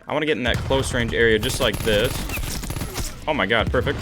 I want to get in that close range area just like this. Oh my god, perfect.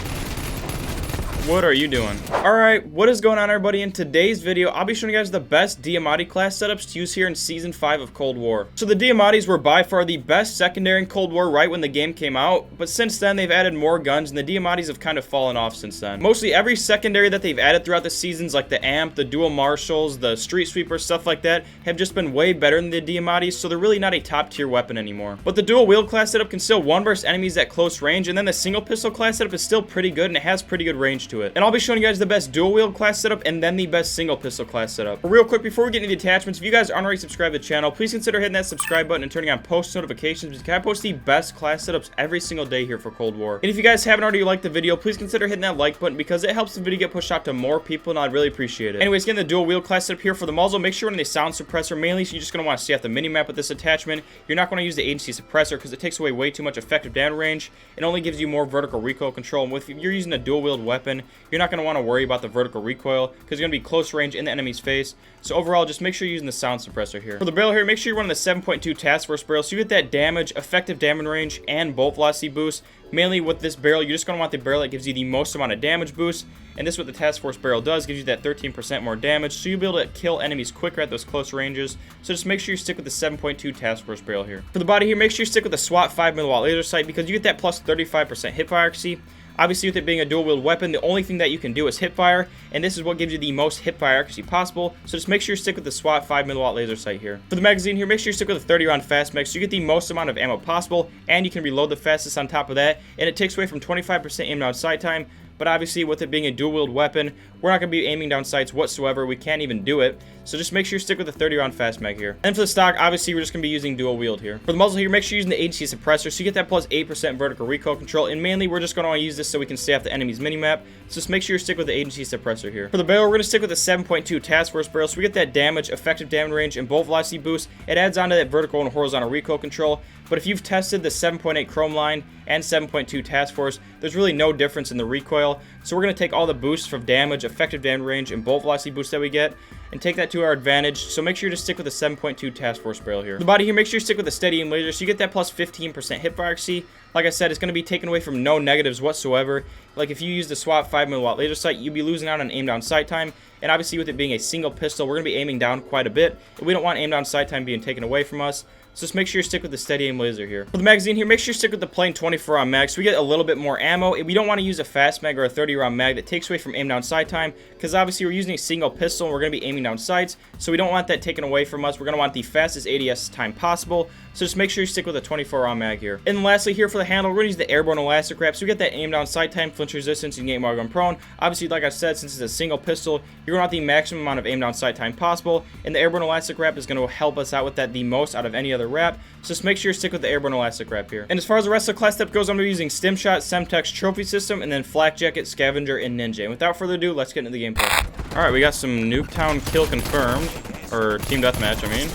What are you doing? Alright, what is going on, everybody? In today's video, I'll be showing you guys the best Diamatti class setups to use here in Season 5 of Cold War. So the Diamattis were by far the best secondary in Cold War right when the game came out, but since then they've added more guns and the Diamattis have kind of fallen off since then. Mostly every secondary that they've added throughout the seasons, like the AMP, the dual marshals, the streetsweeper, stuff like that, have just been way better than the Diamattis, so they're really not a top tier weapon anymore. But the dual wield class setup can still one versus enemies at close range, and then the single pistol class setup is still pretty good and it has pretty good range to it. And I'll be showing you guys the best dual wield class setup and then the best single pistol class setup. But real quick, before we get into the attachments, if you guys aren't already subscribed to the channel, please consider hitting that subscribe button and turning on post notifications because I post the best class setups every single day here for Cold War. And if you guys haven't already liked the video, please consider hitting that like button because it helps the video get pushed out to more people and I'd really appreciate it. Anyways, getting the dual wield class setup here for the muzzle, make sure you're running the sound suppressor mainly, so you're just going to want to stay off the mini-map with this attachment. You're not going to use the agency suppressor because it takes away way too much effective damage range. It only gives you more vertical recoil control, and if you're using a dual wield weapon, you're not going to want to worry about the vertical recoil because you're going to be close range in the enemy's face. So overall, just make sure you're using the sound suppressor here. For the barrel here, make sure you're running the 7.2 task force barrel so you get that damage, effective damage range, and bolt velocity boost. Mainly with this barrel, you're just going to want the barrel that gives you the most amount of damage boost. And this is what the task force barrel does, gives you that 13% more damage, so you'll be able to kill enemies quicker at those close ranges. So just make sure you stick with the 7.2 task force barrel here. For the body here, make sure you stick with the SWAT 5mm laser sight because you get that plus 35% hip fire accuracy. Obviously, with it being a dual wield weapon, the only thing that you can do is hip fire, and this is what gives you the most hip fire accuracy possible. So just make sure you stick with the SWAT 5mm laser sight here. For the magazine here, make sure you stick with a 30 round fast mag so you get the most amount of ammo possible, and you can reload the fastest on top of that, and it takes away from 25% aim down sight time. But obviously, with it being a dual wield weapon, we're not going to be aiming down sights whatsoever. We can't even do it. So just make sure you stick with the 30 round fast mag here. And for the stock, obviously, we're just going to be using dual wield here. For the muzzle here, make sure you're using the agency suppressor so you get that plus 8% vertical recoil control. And mainly, we're just going to want to use this so we can stay off the enemy's minimap. So just make sure you stick with the agency suppressor here. For the barrel, we're going to stick with the 7.2 task force barrel so we get that damage, effective damage range, and bolt velocity boost. It adds on to that vertical and horizontal recoil control. But if you've tested the 7.8 chrome line and 7.2 task force, there's really no difference in the recoil. So we're going to take all the boosts from damage, effective damage range, and bolt velocity boost that we get and take that to our advantage. So make sure you just stick with the 7.2 task force barrel here. The body here, make sure you stick with the steady aim laser so you get that plus 15% hip fire accuracy. Like I said, it's going to be taken away from no negatives whatsoever. Like if you use the SWAT 5mm laser sight, you'd be losing out on aim down sight time. And obviously with it being a single pistol, we're going to be aiming down quite a bit. And we don't want aim down sight time being taken away from us. So just make sure you stick with the steady aim laser here. For the magazine here, make sure you stick with the plain 24 round mag so we get a little bit more ammo. We don't want to use a fast mag or a 30 round mag that takes away from aim down sight time because obviously we're using a single pistol and we're going to be aiming down sights. So we don't want that taken away from us. We're going to want the fastest ADS time possible. So just make sure you stick with a 24 round mag here. And lastly here for the handle, we're going to use the airborne elastic wrap so we get that aim down sight time, flinch resistance, and get more gun prone. Obviously, like I said, since it's a single pistol, you're going to want the maximum amount of aim down sight time possible. And the airborne elastic wrap is going to help us out with that the most out of any other wrap. So just make sure you stick with the airborne elastic wrap here. And as far as the rest of the class step goes, I'm going to be using Stim Shot, Semtex, Trophy System, and then Flak Jacket, Scavenger, and Ninja. And without further ado, let's get into the gameplay. Alright, we got some Nuketown kill confirmed. Or team deathmatch, I mean.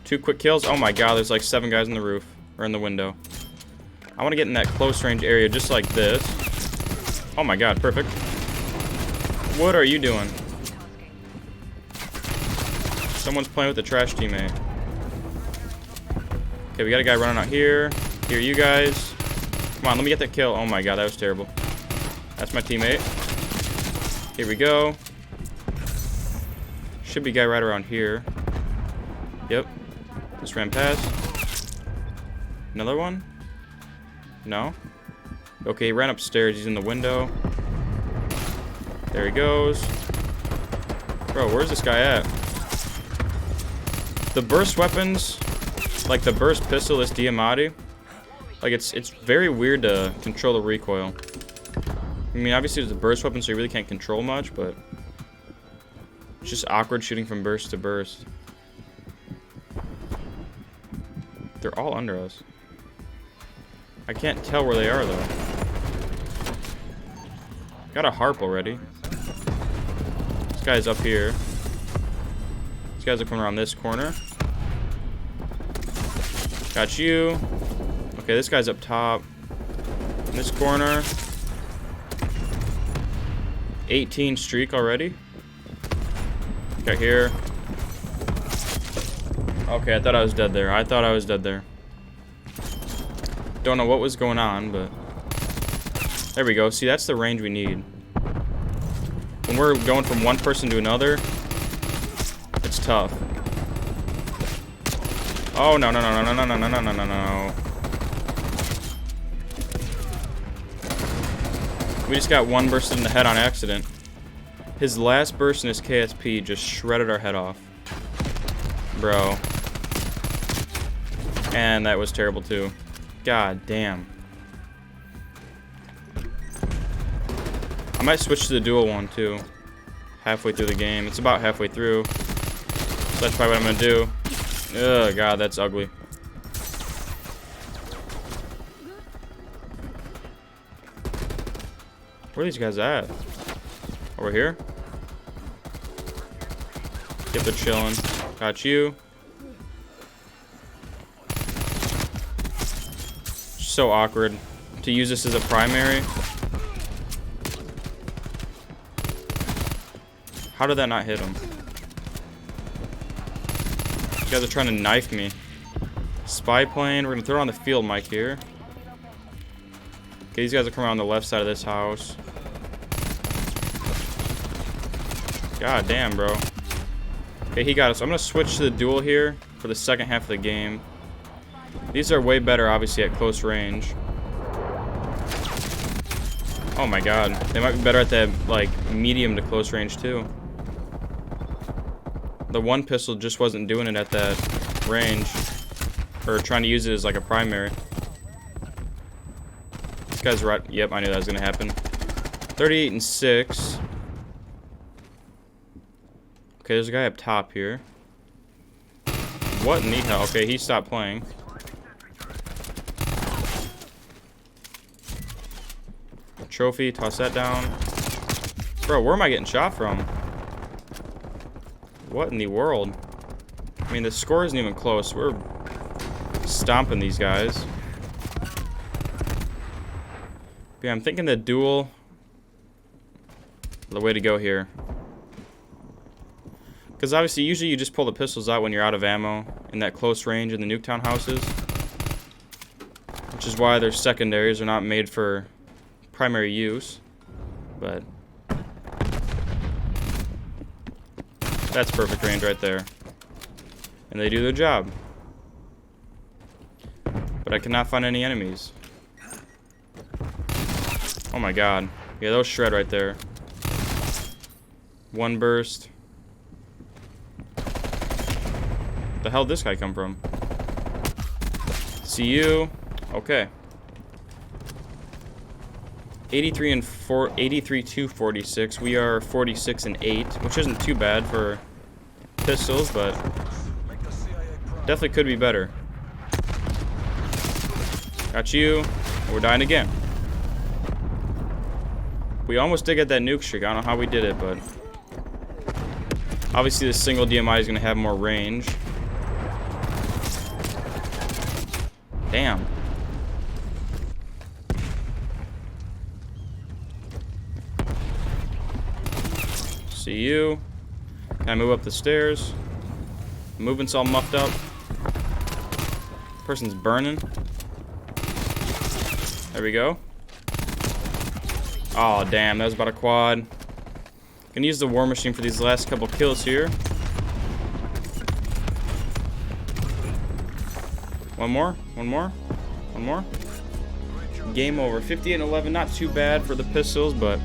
2 quick kills. Oh my god, there's like 7 guys on the roof. Or in the window. I want to get in that close range area just like this. Oh my god, perfect. What are you doing? Someone's playing with the trash teammate. Okay, we got a guy running out here. Here, you guys. Come on, let me get that kill. Oh my god, that was terrible. That's my teammate. Here we go. Should be a guy right around here. Yep. Just ran past. Another one? No? Okay, he ran upstairs. He's in the window. There he goes. Bro, where's this guy at? The burst weapons, like the burst pistol, this Diamatti, like it's very weird to control the recoil. I mean, obviously it's a burst weapon, so you really can't control much, but it's just awkward shooting from burst to burst. They're all under us. I can't tell where they are, though. Got a harp already. This guy's up here. These guys are coming around this corner. Got you. Okay, this guy's up top. In this corner. 18 streak already. Got here. Okay, I thought I was dead there. Don't know what was going on, but there we go. See, that's the range we need. When we're going from one person to another, it's tough. Oh, no, no, no, no, no, no, no, no, no, no, no. We just got one bursted in the head on accident. His last burst in his KSP just shredded our head off. Bro. And that was terrible too. God damn. I might switch to the dual one too. Halfway through the game. It's about halfway through. So that's probably what I'm gonna do. Ugh, God, that's ugly. Where are these guys at? Over here? Yep, they're chilling. Got you. So awkward to use this as a primary. How did that not hit him? You guys are trying to knife me. Spy plane. We're gonna throw it on the field mic here. Okay, these guys are coming around the left side of this house. God damn, bro. Okay, he got us. I'm gonna switch to the duel here for the second half of the game. These are way better, obviously, at close range. Oh my god. They might be better at that, like, medium to close range, too. The one pistol just wasn't doing it at that range. Or trying to use it as, like, a primary. This guy's right. Yep, I knew that was gonna happen. 38 and 6. Okay, there's a guy up top here. What in the hell? Okay, he stopped playing. Trophy, toss that down. Bro, where am I getting shot from? What in the world? I mean, the score isn't even close. We're stomping these guys. But yeah, I'm thinking the duel, the way to go here. Because obviously, usually you just pull the pistols out when you're out of ammo in that close range in the Nuketown houses. Which is why their secondaries are not made for primary use. But that's perfect range right there. And they do their job. But I cannot find any enemies. Oh my god. Yeah, those shred right there. One burst. The hell did this guy come from? See you. Okay. 83 and 4, 83 to 46. We are 46 and 8, which isn't too bad for pistols, but definitely could be better. Got you. We're dying again. We almost did get that nuke streak. I don't know how we did it, but obviously the single DMI is going to have more range. Damn. See you. Can I move up the stairs? Movement's all muffed up. Person's burning. There we go. Oh, damn. That was about a quad. Gonna use the war machine for these last couple kills here. One more. One more. One more. Game over. 58 and 11. Not too bad for the pistols, but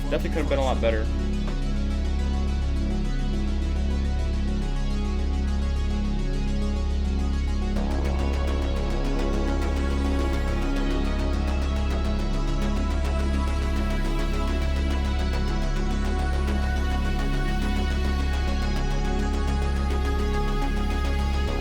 definitely could have been a lot better.